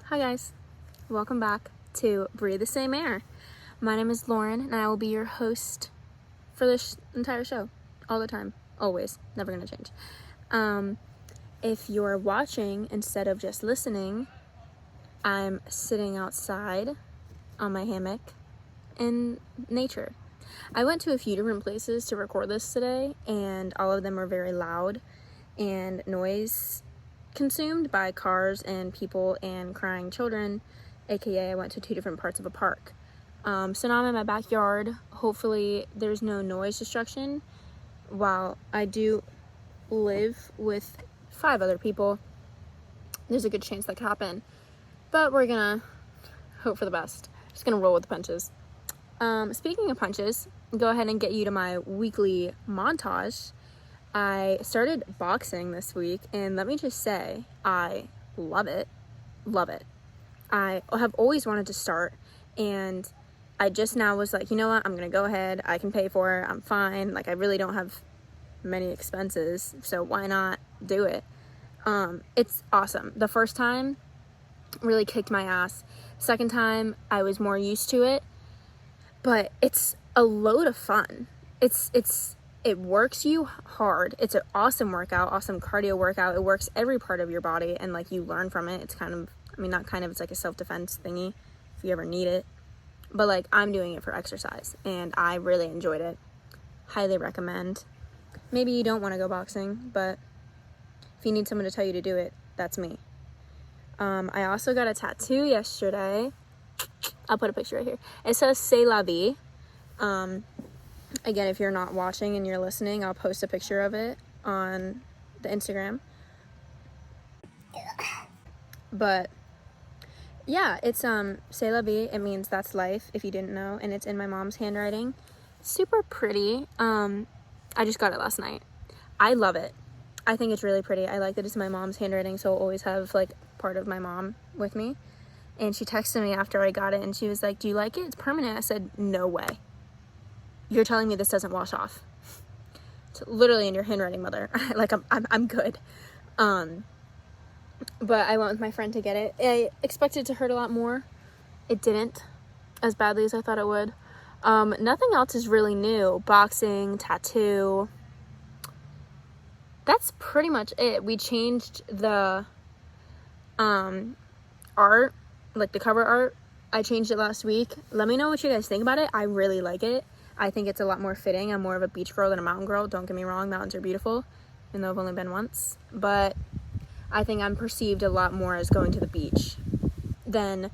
Hi guys, welcome back to Breathe the Same Air. My name is Lauren and I will be your host for this entire show, all the time, always, never gonna change. If you're watching instead of just listening, I'm sitting outside on my hammock in nature. I went to a few different places to record this today and all of them were very loud and noise consumed by cars and people and crying children, aka I went to two different parts of a park. So now I'm in my backyard. Hopefully there's no noise destruction. While I do live with 5 other people, there's a good chance that could happen, but we're gonna hope for the best. Just gonna roll with the punches. Speaking of punches, go ahead and get you to my weekly montage. I started boxing this week, and let me just say, I love it. Love it. I have always wanted to start, and I just now was like, you know what, I'm gonna go ahead, I can pay for it, I'm fine, like I really don't have many expenses, so why not do it? It's awesome. The first time really kicked my ass. Second time I was more used to it, but it's a load of fun. It works you hard. It's an awesome workout, awesome cardio workout. It works every part of your body and like you learn from it. It's kind of, it's like a self-defense thingy if you ever need it. But like I'm doing it for exercise and I really enjoyed it. Highly recommend. Maybe you don't want to go boxing, but if you need someone to tell you to do it, that's me. I also got a tattoo yesterday. I'll put a picture right here. It says C'est la vie. Again, if you're not watching and you're listening, I'll post a picture of it on the Instagram. But yeah, it's C'est la vie. It means that's life, if you didn't know, and it's in my mom's handwriting. Super pretty. I just got it last night. I love it. I think it's really pretty. I like that it's my mom's handwriting, so I'll always have like part of my mom with me. And she texted me after I got it and she was like, "Do you like it? It's permanent." I said, "No way. You're telling me this doesn't wash off." It's literally in your handwriting, mother. Like I'm good. But I went with my friend to get it. I expected it to hurt a lot more. It didn't as badly as I thought it would. Nothing else is really new. Boxing, tattoo. That's pretty much it. We changed the art, like the cover art. I changed it last week. Let me know what you guys think about it. I really like it. I think it's a lot more fitting. I'm more of a beach girl than a mountain girl. Don't get me wrong, mountains are beautiful, even though I've only been once. But I think I'm perceived a lot more as going to the beach than,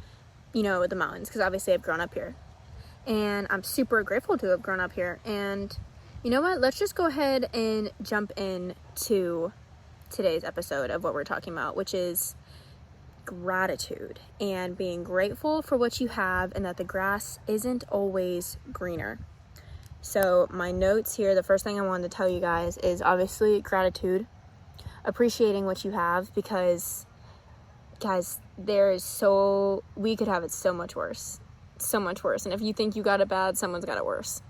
the mountains, because obviously I've grown up here. And I'm super grateful to have grown up here. And you know what? Let's just go ahead and jump into today's episode of what we're talking about, which is gratitude and being grateful for what you have and that the grass isn't always greener. So my notes here, the first thing I wanted to tell you guys is obviously gratitude, appreciating what you have, because guys, we could have it so much worse. And if you think you got it bad, someone's got it worse.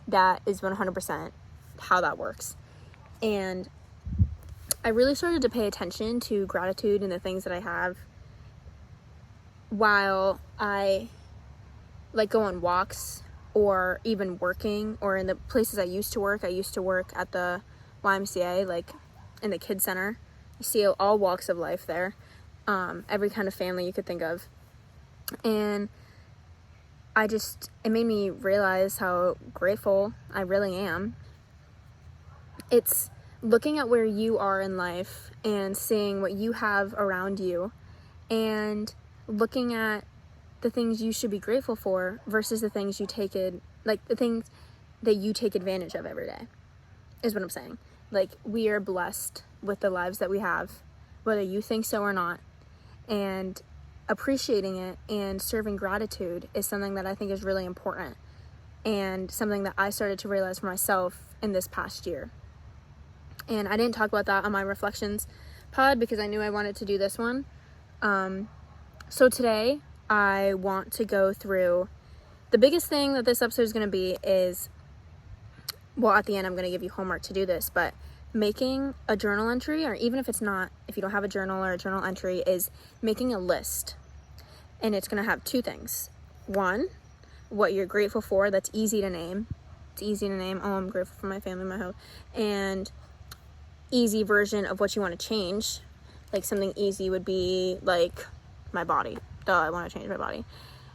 That is 100% how that works. And I really started to pay attention to gratitude and the things that I have while I go on walks or even working, or in the places I used to work. I used to work at the YMCA, like in the kids center. You see all walks of life there, every kind of family you could think of. And it made me realize how grateful I really am. It's looking at where you are in life and seeing what you have around you and looking at the things you should be grateful for versus the things the things that you take advantage of every day, is what I'm saying. Like, we are blessed with the lives that we have, whether you think so or not. And appreciating it and serving gratitude is something that I think is really important, and something that I started to realize for myself in this past year. And I didn't talk about that on my reflections pod because I knew I wanted to do this one. So today I want to go through the biggest thing that this episode is going to be is, well, at the end I'm going to give you homework to do this, but making a journal entry, or even if you don't have a journal or a journal entry, is making a list. And it's going to have two things. One, what you're grateful for, that's easy to name. It's easy to name. Oh, I'm grateful for my family, my health. And easy version of what you want to change. Like something easy would be like my body. Duh, I want to change my body.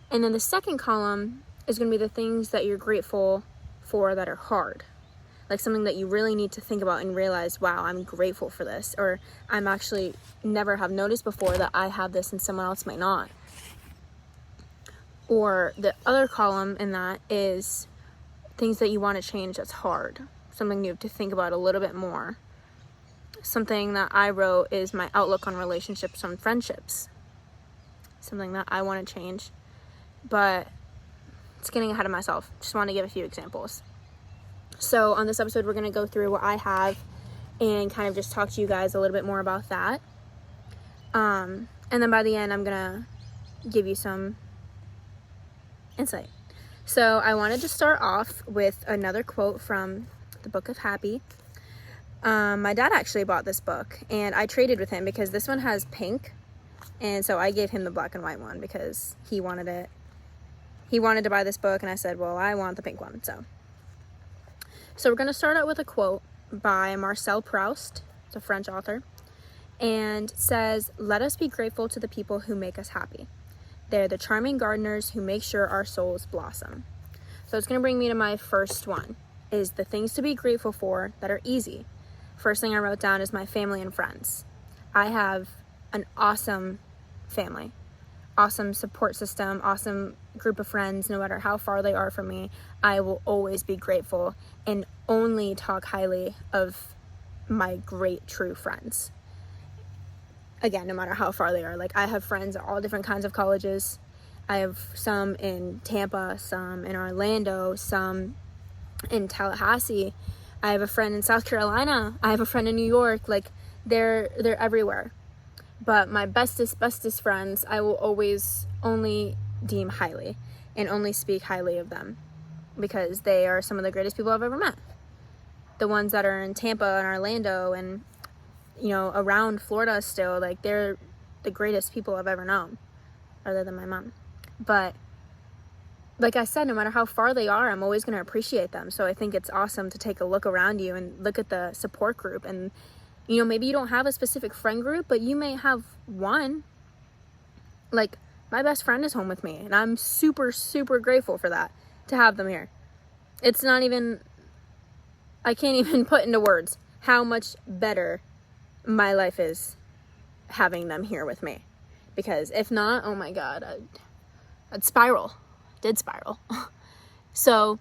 And then the second column is going to be the things that you're grateful for that are hard. Like something that you really need to think about and realize, wow, I'm grateful for this. Or I'm actually never have noticed before that I have this and someone else might not. Or the other column in that is things that you want to change that's hard. Something you have to think about a little bit more. Something that I wrote is my outlook on relationships and friendships. Something that I want to change. But it's getting ahead of myself. Just want to give a few examples. So on this episode, we're going to go through what I have and kind of just talk to you guys a little bit more about that. And then by the end, I'm going to give you some insight. So I wanted to start off with another quote from the Book of Happy. My dad actually bought this book, and I traded with him because this one has pink, and so I gave him the black and white one because he wanted it. He wanted to buy this book, and I said, well, I want the pink one. So we're going to start out with a quote by Marcel Proust. It's a French author, and it says, "Let us be grateful to the people who make us happy. They're the charming gardeners who make sure our souls blossom." So it's going to bring me to my first one, is the things to be grateful for that are easy. First thing I wrote down is my family and friends. I have an awesome family, awesome support system, awesome group of friends. No matter how far they are from me, I will always be grateful and only talk highly of my great true friends. Again, no matter how far they are. Like, I have friends at all different kinds of colleges. I have some in Tampa, some in Orlando, some in Tallahassee. I have a friend in South Carolina. I have a friend in New York. Like, they're everywhere. But my bestest friends, I will always only deem highly and only speak highly of them because they are some of the greatest people I've ever met. The ones that are in Tampa and Orlando and, you know, around Florida still, like, they're the greatest people I've ever known, other than my mom. But like I said, no matter how far they are, I'm always going to appreciate them. So I think it's awesome to take a look around you and look at the support group. And, you know, maybe you don't have a specific friend group, but you may have one. Like, my best friend is home with me, and I'm super, super grateful for that, to have them here. It's not even, I can't even put into words how much better my life is having them here with me. Because if not, oh my God, I'd spiral. Did spiral. So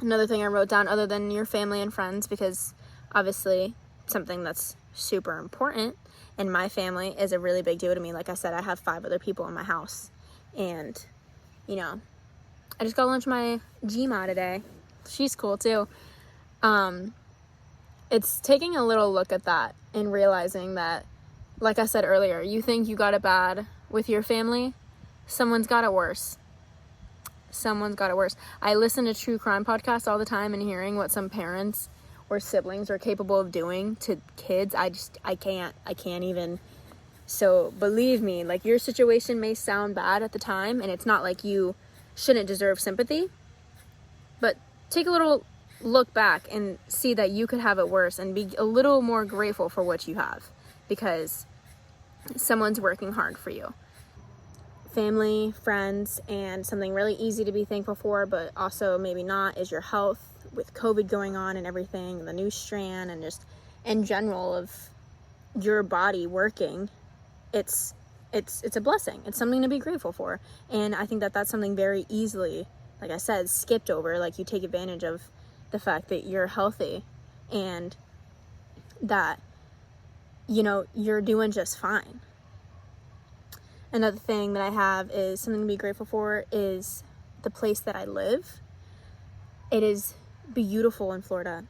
another thing I wrote down, other than your family and friends, because obviously something that's super important, and my family is a really big deal to me. Like I said, I have 5 other people in my house, and, you know, I just got lunch with my Gma today. She's cool too. It's taking a little look at that and realizing that, like I said earlier, you think you got it bad with your family, someone's got it worse. Someone's got it worse. I listen to true crime podcasts all the time and hearing what some parents or siblings are capable of doing to kids. I can't even. So believe me, like, your situation may sound bad at the time, and it's not like you shouldn't deserve sympathy, but take a little look back and see that you could have it worse and be a little more grateful for what you have, because someone's working hard for you. Family, friends, and something really easy to be thankful for, but also maybe not, is your health, with COVID going on and everything, the new strand, and just in general of your body working. It's a blessing. It's something to be grateful for. And I think that that's something very easily, like I said, skipped over. Like, you take advantage of the fact that you're healthy and that, you know, you're doing just fine. Another thing that I have is something to be grateful for is the place that I live. It is beautiful in Florida.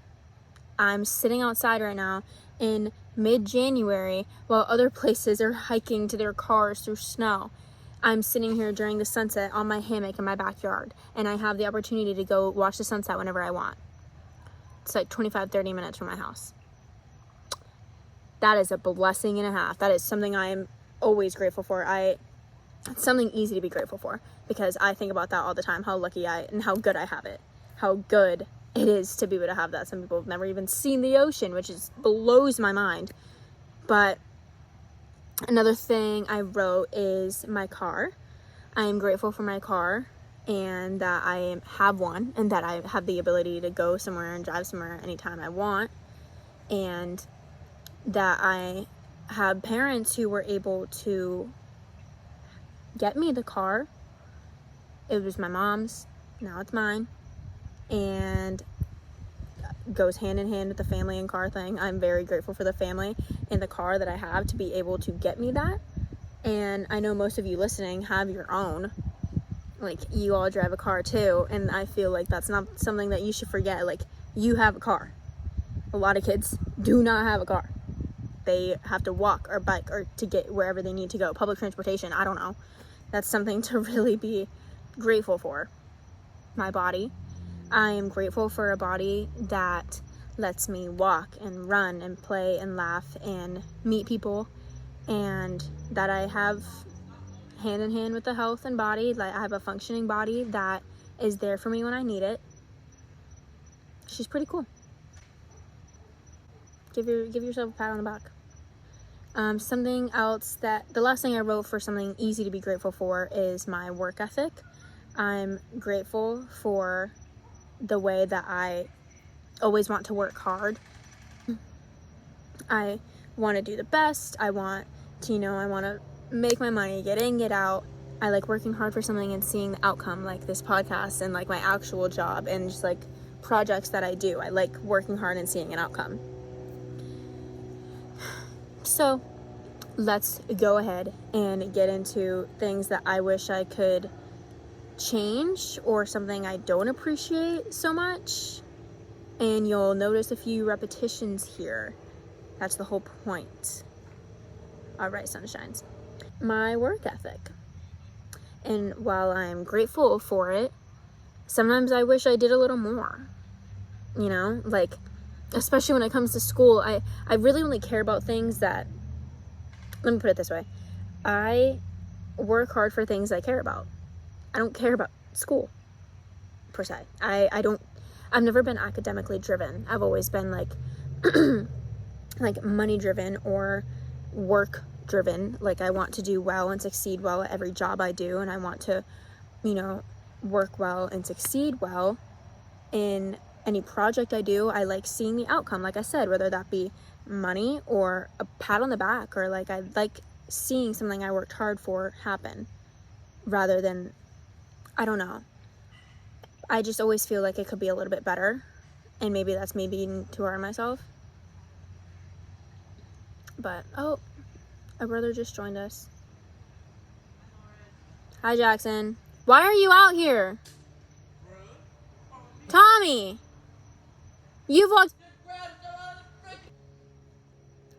I'm sitting outside right now in mid-January while other places are hiking to their cars through snow. I'm sitting here during the sunset on my hammock in my backyard, and I have the opportunity to go watch the sunset whenever I want. It's like 25-30 minutes from my house. That is a blessing and a half. That is something I am always grateful for. It's something easy to be grateful for, because I think about that all the time, how lucky and how good I have it, how good it is to be able to have that. Some people have never even seen the ocean, which blows my mind. But another thing I wrote is my car. I am grateful for my car, and that I have one, and that I have the ability to go somewhere and drive somewhere anytime I want, and that I have parents who were able to get me the car. It was my mom's, now it's mine, and goes hand in hand with the family and car thing. I'm very grateful for the family and the car that I have to be able to get me that. And I know most of you listening have your own, like, you all drive a car too, and I feel like that's not something that you should forget. Like, you have a car. A lot of kids do not have a car. They have to walk or bike or to get wherever they need to go. Public transportation, I don't know. That's something to really be grateful for. My body. I am grateful for a body that lets me walk and run and play and laugh and meet people, and that I have hand in hand with the health and body. Like, I have a functioning body that is there for me when I need it. She's pretty cool. Give yourself a pat on the back. Something else the last thing I wrote for something easy to be grateful for is my work ethic. I'm grateful for the way that I always want to work hard. I want to do the best. I want to, I want to make my money, get in, get out. I like working hard for something and seeing the outcome, like this podcast and like my actual job and just like projects that I do. I like working hard and seeing an outcome. So let's go ahead and get into things that I wish I could change, or something I don't appreciate so much. And you'll notice a few repetitions here. That's the whole point. All right, sunshines. My work ethic. And while I'm grateful for it, sometimes I wish I did a little more. Like, especially when it comes to school, I really only care about things that, let me put it this way. I work hard for things I care about. I don't care about school, per se. I've never been academically driven. I've always been like, like money driven or work driven. Like, I want to do well and succeed well at every job I do. And I want to, work well and succeed well in any project I do. I like seeing the outcome, like I said, whether that be money or a pat on the back, or like, I like seeing something I worked hard for happen, rather than, I don't know. I just always feel like it could be a little bit better, and maybe that's me being too hard on myself. But, oh, our brother just joined us. Hi, Jackson. Why are you out here? Tommy! You've walked...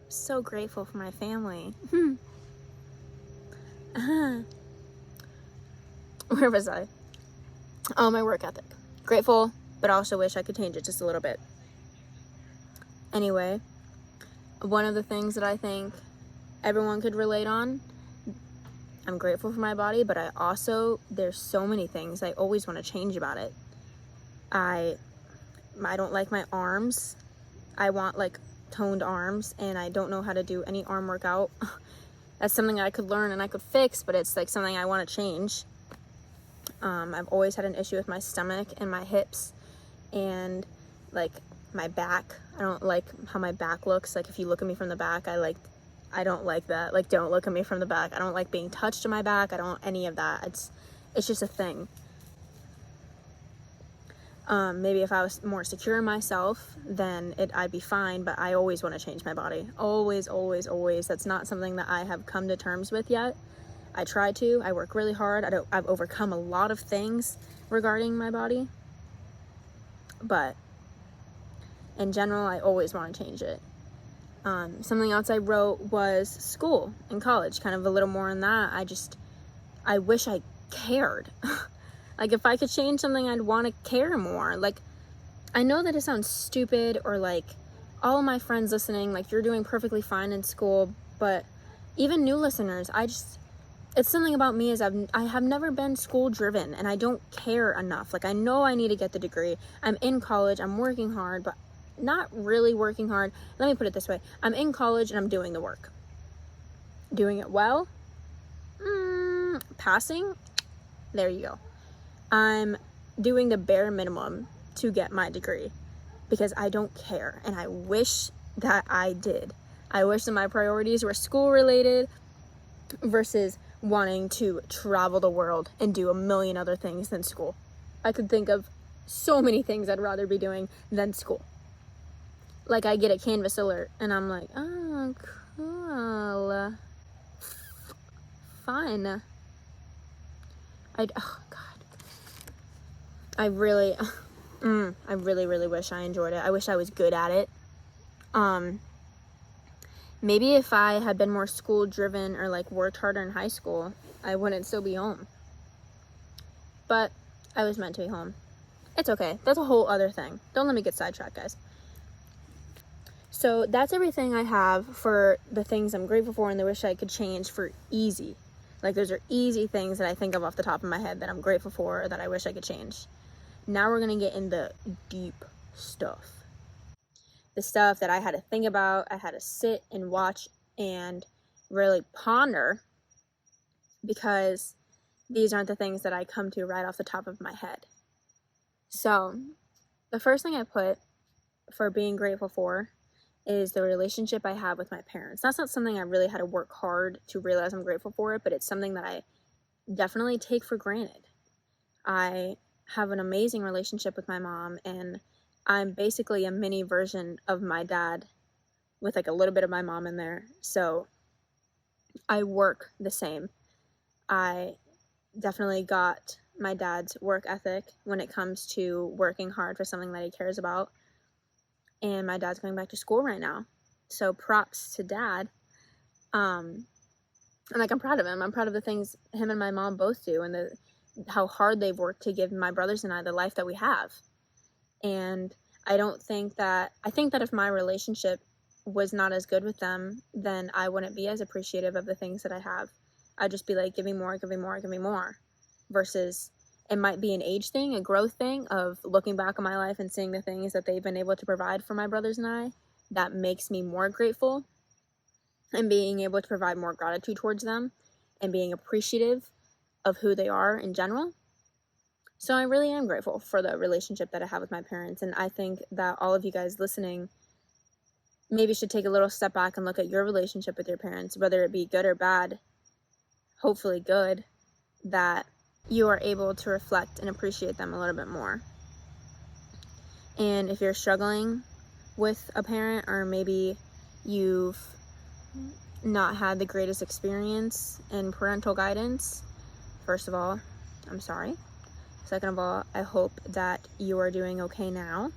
So grateful for my family. Where was I? Oh, my work ethic. Grateful, but also wish I could change it just a little bit. Anyway, one of the things that I think everyone could relate on, I'm grateful for my body, but there's so many things I always want to change about it. I don't like my arms. I want like toned arms, and I don't know how to do any arm workout. That's something I could learn and I could fix, but it's like something I want to change. I've always had an issue with my stomach and my hips and like my back. I don't like how my back looks. Like, if you look at me from the back, I don't like that. Like, don't look at me from the back. I don't like being touched in my back. I don't any of that. It's just a thing. Maybe if I was more secure in myself, then I'd be fine, but I always want to change my body. Always, always, always. That's not something that I have come to terms with yet. I try to. I work really hard. I've overcome a lot of things regarding my body. But in general, I always want to change it. Something else I wrote was school and college, kind of a little more on that. I wish I cared. Like, if I could change something, I'd want to care more. Like, I know that it sounds stupid, or like all of my friends listening, like, you're doing perfectly fine in school, but even new listeners, it's something about me is I have never been school driven, and I don't care enough. Like, I know I need to get the degree. I'm in college, I'm working hard, but not really working hard. Let me put it this way. I'm in college and I'm doing the work. Doing it well? Passing? There you go. I'm doing the bare minimum to get my degree because I don't care, and I wish that I did. I wish that my priorities were school related versus wanting to travel the world and do a million other things than school. I could think of so many things I'd rather be doing than school. Like, I get a Canvas alert and I'm like, oh, cool. Fun. Oh God. I really wish I enjoyed it. I wish I was good at it. Maybe if I had been more school driven or like worked harder in high school, I wouldn't still be home. But I was meant to be home. It's okay. That's a whole other thing. Don't let me get sidetracked, guys. So that's everything I have for the things I'm grateful for and the wish I could change for easy. Like, those are easy things that I think of off the top of my head that I'm grateful for or that I wish I could change. Now we're going to get in the deep stuff. The stuff that I had to think about, I had to sit and watch and really ponder, because these aren't the things that I come to right off the top of my head. So, the first thing I put for being grateful for is the relationship I have with my parents. That's not something I really had to work hard to realize I'm grateful for it, but it's something that I definitely take for granted. I have an amazing relationship with my mom, and I'm basically a mini version of my dad with like a little bit of my mom in there. So I work the same. I definitely got my dad's work ethic when it comes to working hard for something that he cares about. And my dad's going back to school right now. So props to dad. And like, I'm proud of him. I'm proud of the things him and my mom both do, and how hard they've worked to give my brothers and I the life that we have. And I think that if my relationship was not as good with them, then I wouldn't be as appreciative of the things that I have. I'd just be like, give me more, give me more, give me more. Versus, it might be an age thing, a growth thing of looking back on my life and seeing the things that they've been able to provide for my brothers and I that makes me more grateful, and being able to provide more gratitude towards them and being appreciative of who they are in general. So I really am grateful for the relationship that I have with my parents, and I think that all of you guys listening maybe should take a little step back and look at your relationship with your parents, whether it be good or bad, hopefully good, that you are able to reflect and appreciate them a little bit more. And if you're struggling with a parent, or maybe you've not had the greatest experience in parental guidance, first of all, I'm sorry. Second of all, I hope that you are doing okay now.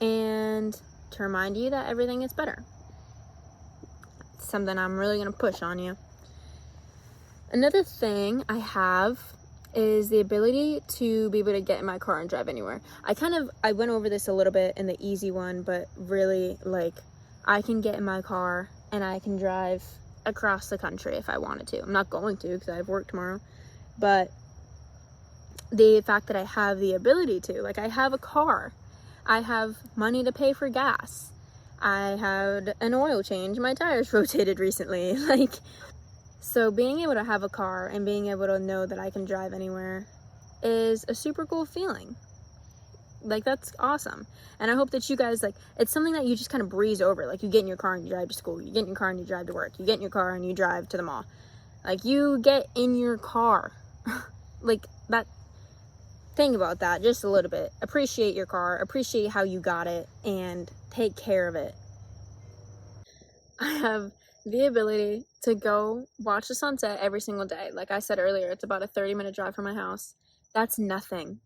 And to remind you that everything is better. It's something I'm really going to push on you. Another thing I have is the ability to be able to get in my car and drive anywhere. I went over this a little bit in the easy one, but really, like, I can get in my car and I can drive across the country if I wanted to. I'm not going to because I have work tomorrow, but the fact that I have the ability to, like, I have a car, I have money to pay for gas, I had an oil change, my tires rotated recently, like, so being able to have a car and being able to know that I can drive anywhere is a super cool feeling. Like, that's awesome. And I hope that you guys, like, it's something that you just kind of breeze over. Like, you get in your car and you drive to school, you get in your car and you drive to work, you get in your car and you drive to the mall. Like, you get in your car. Like, that, think about that just a little bit. Appreciate your car, appreciate how you got it, and take care of it. I have the ability to go watch the sunset every single day. Like I said earlier, it's about a 30-minute drive from my house. That's nothing.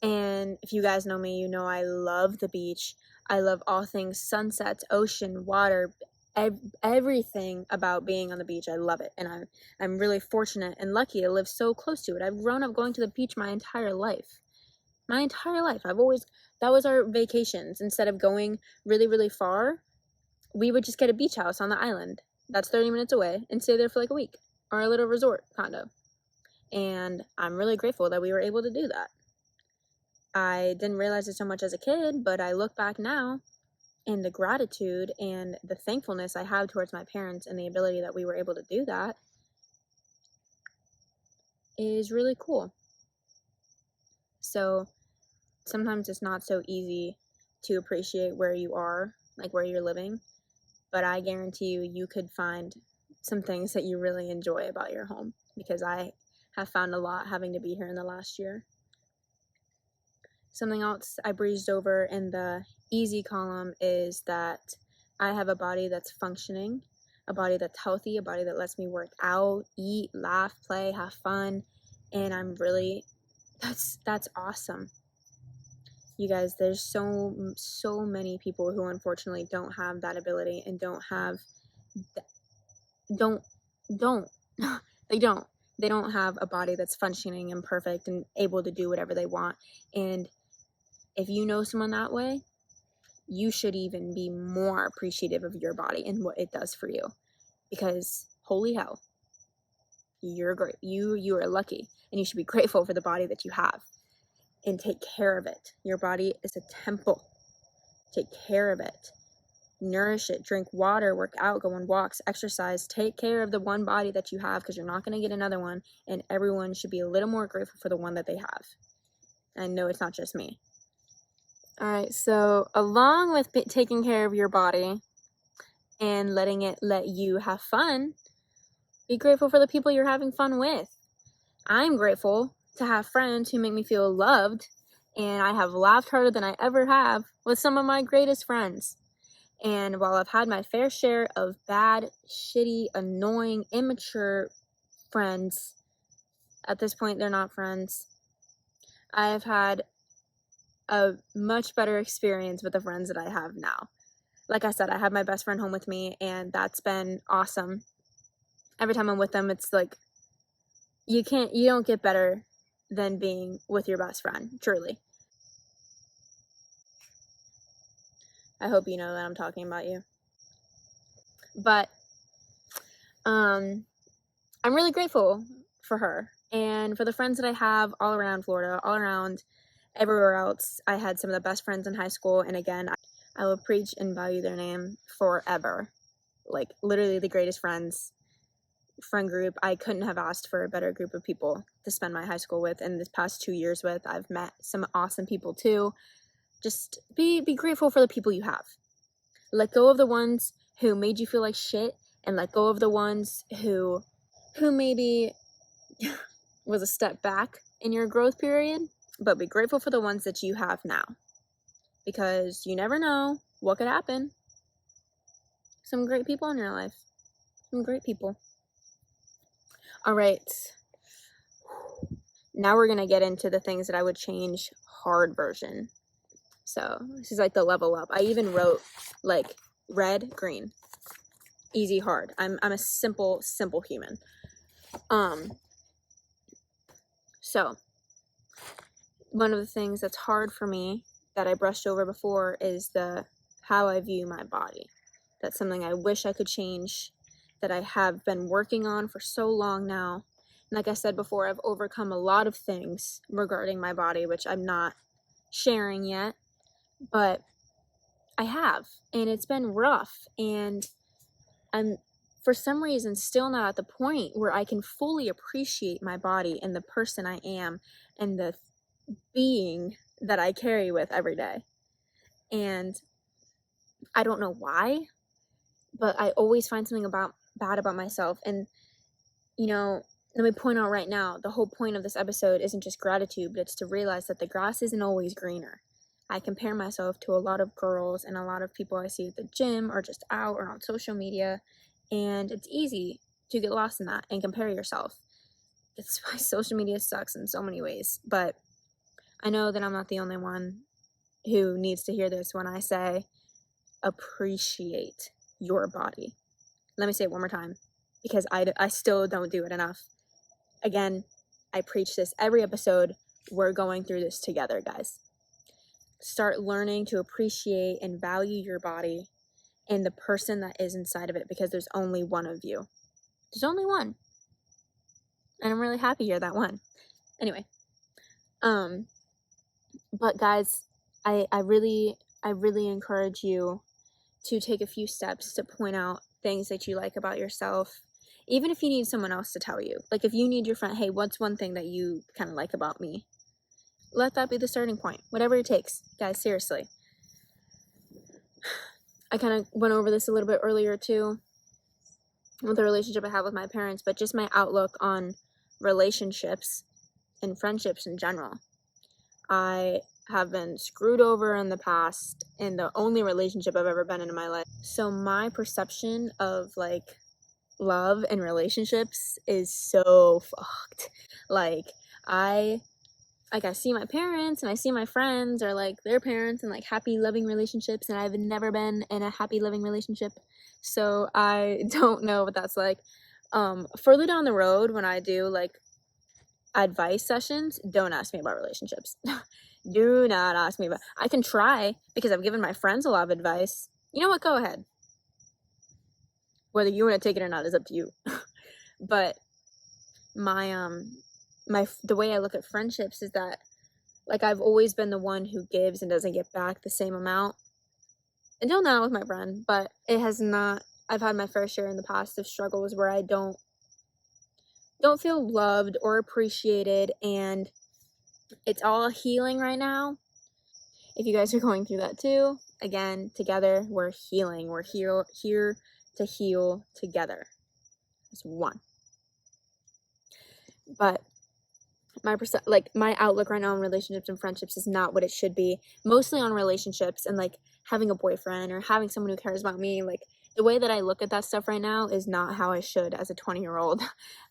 And if you guys know me, you know I love the beach. I love all things sunsets, ocean, water, everything about being on the beach. I love it. And I'm really fortunate and lucky to live so close to it. I've grown up going to the beach my entire life. My entire life. That was our vacations. Instead of going really, really far, we would just get a beach house on the island that's 30 minutes away and stay there for like a week. our little resort condo. And I'm really grateful that we were able to do that. I didn't realize it so much as a kid, but I look back now, and the gratitude and the thankfulness I have towards my parents and the ability that we were able to do that is really cool. So sometimes it's not so easy to appreciate where you are, like where you're living, but I guarantee you could find some things that you really enjoy about your home, because I have found a lot having to be here in the last year. Something else I breezed over in the easy column is that I have a body that's functioning, a body that's healthy, a body that lets me work out, eat, laugh, play, have fun, and I'm really, that's awesome. You guys, there's so many people who unfortunately don't have that ability and don't they don't have a body that's functioning and perfect and able to do whatever they want. And if you know someone that way, you should even be more appreciative of your body and what it does for you, because holy hell, you're great. You are lucky, and you should be grateful for the body that you have and take care of it. Your body is a temple. Take care of it. Nourish it. Drink water, work out, go on walks, exercise. Take care of the one body that you have, because you're not going to get another one, and everyone should be a little more grateful for the one that they have. I know it's not just me. All right, so along with taking care of your body and letting it let you have fun, be grateful for the people you're having fun with. I'm grateful to have friends who make me feel loved, and I have laughed harder than I ever have with some of my greatest friends. And while I've had my fair share of bad, shitty, annoying, immature friends, at this point they're not friends, I have had a much better experience with the friends that I have now. Like I said, I have my best friend home with me, and that's been awesome. Every time I'm with them, it's like you don't get better than being with your best friend, truly. I hope you know that I'm talking about you. But I'm really grateful for her and for the friends that I have all around Florida, all around everywhere else. I had some of the best friends in high school, and again, I will preach and value their name forever. Like, literally the greatest friend group. I couldn't have asked for a better group of people to spend my high school with and this past 2 years with. I've met some awesome people too. Just be grateful for the people you have. Let go of the ones who made you feel like shit, and let go of the ones who maybe was a step back in your growth period, but be grateful for the ones that you have now, because you never know what could happen. Some great people in your life. Some great people. All right. Now we're going to get into the things that I would change, hard version. So this is like the level up. I even wrote like red, green, easy, hard. I'm a simple human. So one of the things that's hard for me that I brushed over before is how I view my body. That's something I wish I could change, that I have been working on for so long now. And like I said before, I've overcome a lot of things regarding my body, which I'm not sharing yet, but I have, and it's been rough, and I'm for some reason still not at the point where I can fully appreciate my body and the person I am and the being that I carry with every day. And I don't know why, but I always find something bad about myself. And let me point out right now, the whole point of this episode isn't just gratitude, but it's to realize that the grass isn't always greener. I compare myself to a lot of girls and a lot of people I see at the gym or just out or on social media, and it's easy to get lost in that and compare yourself. It's why social media sucks in so many ways, but I know that I'm not the only one who needs to hear this when I say appreciate your body. Let me say it one more time, because I still don't do it enough. Again, I preach this every episode. We're going through this together, guys. Start learning to appreciate and value your body and the person that is inside of it, because there's only one of you. There's only one. And I'm really happy you're that one. Anyway, but guys, I really encourage you to take a few steps to point out things that you like about yourself, even if you need someone else to tell you. Like if you need your friend, hey, what's one thing that you kind of like about me? Let that be the starting point, whatever it takes. Guys, seriously. I kind of went over this a little bit earlier too with the relationship I have with my parents, but just my outlook on relationships and friendships in general. I have been screwed over in the past in the only relationship I've ever been in my life. So my perception of like love and relationships is so fucked. Like I see my parents and I see my friends or like their parents and like happy loving relationships, and I've never been in a happy loving relationship, so I don't know what that's like. Further down the road, when I do like advice sessions, don't ask me about relationships. Do not ask me about. I can try because I've given my friends a lot of advice. You know what? Go ahead. Whether you want to take it or not is up to you. But the way I look at friendships is that like I've always been the one who gives and doesn't get back the same amount. Until now with my friend, but it has not. I've had my fair share in the past of struggles where I don't feel loved or appreciated, and it's all healing right now. If you guys are going through that too, again, together we're healing. We're here to heal together as one. But my outlook right now on relationships and friendships is not what it should be. Mostly on relationships and like having a boyfriend or having someone who cares about me. Like the way that I look at that stuff right now is not how I should as a 20-year-old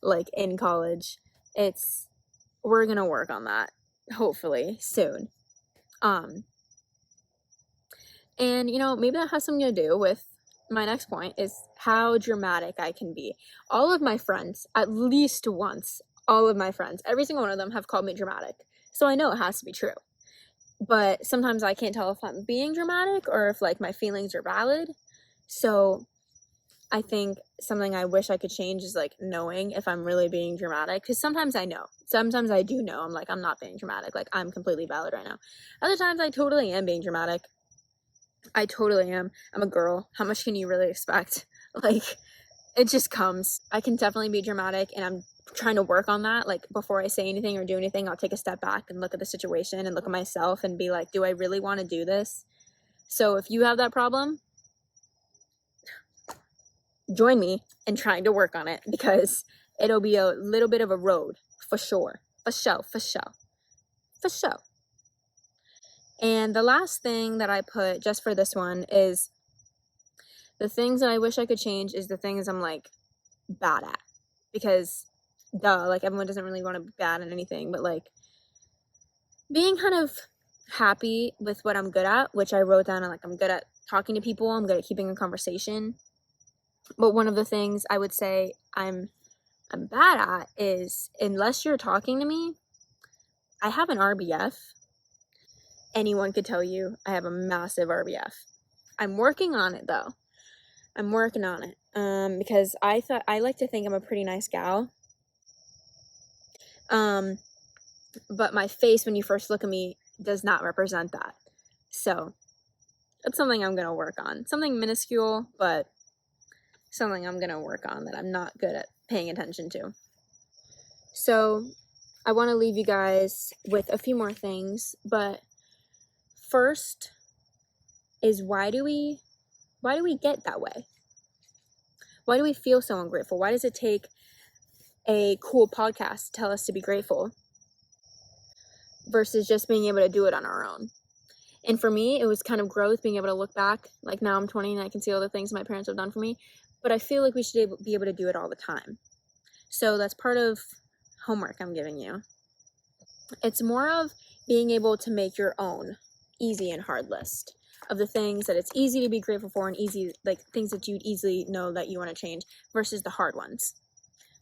like in college. We're gonna work on that hopefully soon. And maybe that has something to do with my next point, is how dramatic I can be. All of my friends, at least once, all of my friends, every single one of them have called me dramatic. So I know it has to be true. But sometimes I can't tell if I'm being dramatic or if like my feelings are valid. So I think something I wish I could change is like knowing if I'm really being dramatic. Because sometimes I know. Sometimes I do know. I'm like, I'm not being dramatic. Like I'm completely valid right now. Other times I totally am being dramatic. I totally am. I'm a girl. How much can you really expect? Like, it just comes. I can definitely be dramatic, and I'm trying to work on that. Like, before I say anything or do anything, I'll take a step back and look at the situation and look at myself and be like, do I really want to do this? So if you have that problem, join me in trying to work on it, because it'll be a little bit of a road for sure. For sure. And the last thing that I put just for this one is the things that I wish I could change is the things I'm like bad at, because duh, like everyone doesn't really want to be bad at anything, but like being kind of happy with what I'm good at, which I wrote down, and like I'm good at talking to people, I'm good at keeping a conversation. But one of the things I would say I'm bad at is, unless you're talking to me, I have an RBF. Anyone could tell you I have a massive RBF. I'm working on it though. I'm working on it. Because I like to think I'm a pretty nice gal. But my face, when you first look at me, does not represent that. So that's something I'm gonna work on. Something minuscule, but something I'm gonna work on that I'm not good at paying attention to. So I want to leave you guys with a few more things, but first is why do we get that way? Why do we feel so ungrateful? Why does it take a cool podcast to tell us to be grateful versus just being able to do it on our own? And for me, it was kind of growth, being able to look back. Like now I'm 20 and I can see all the things my parents have done for me, but I feel like we should be able to do it all the time. So that's part of homework I'm giving you. It's more of being able to make your own easy and hard list of the things that it's easy to be grateful for, and easy, like things that you'd easily know that you want to change, versus the hard ones.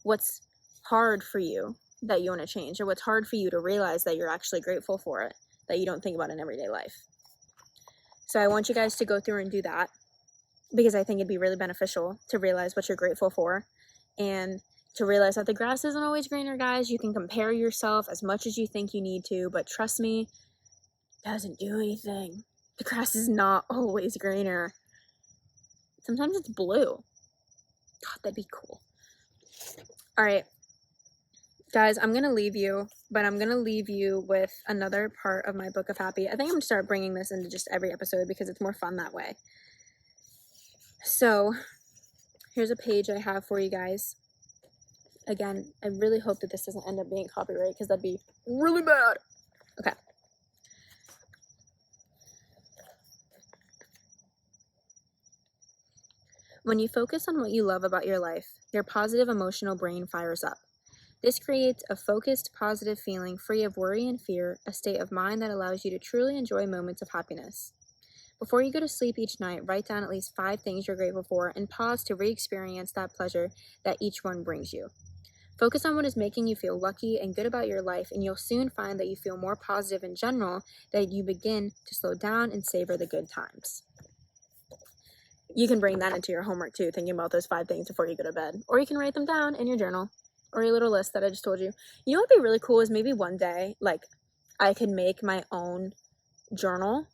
What's hard for you that you want to change, or what's hard for you to realize that you're actually grateful for it, that you don't think about in everyday life. So I want you guys to go through and do that, because I think it'd be really beneficial to realize what you're grateful for and to realize that the grass isn't always greener, guys. You can compare yourself as much as you think you need to, but trust me, it doesn't do anything. The grass is not always greener. Sometimes it's blue. God, that'd be cool. All right, guys, I'm going to leave you, but I'm going to leave you with another part of my Book of Happy. I think I'm going to start bringing this into just every episode because it's more fun that way. So, here's a page I have for you guys. Again, I really hope that this doesn't end up being copyright because that'd be really bad. Okay. When you focus on what you love about your life, your positive emotional brain fires up. This creates a focused, positive feeling free of worry and fear, a state of mind that allows you to truly enjoy moments of happiness. Before you go to sleep each night, write down at least 5 things you're grateful for and pause to re-experience that pleasure that each one brings you. Focus on what is making you feel lucky and good about your life, and you'll soon find that you feel more positive in general, that you begin to slow down and savor the good times. You can bring that into your homework too, thinking about those 5 things before you go to bed. Or you can write them down in your journal or your little list that I just told you. You know what would be really cool is maybe one day, like, I could make my own journal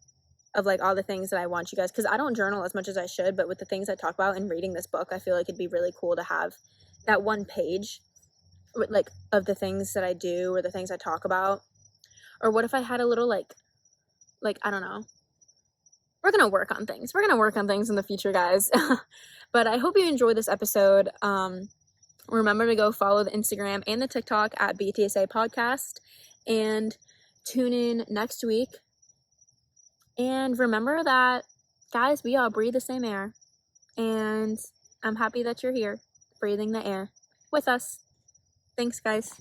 of like all the things that I want you guys, because I don't journal as much as I should, but with the things I talk about in reading this book, I feel like it'd be really cool to have that one page like of the things that I do or the things I talk about. Or what if I had a little like I don't know, we're gonna work on things in the future, guys. But I hope you enjoyed this episode. Remember to go follow the Instagram and the TikTok at BTSA Podcast, and tune in next week. And remember that, guys, we all breathe the same air, and I'm happy that you're here breathing the air with us. Thanks, guys.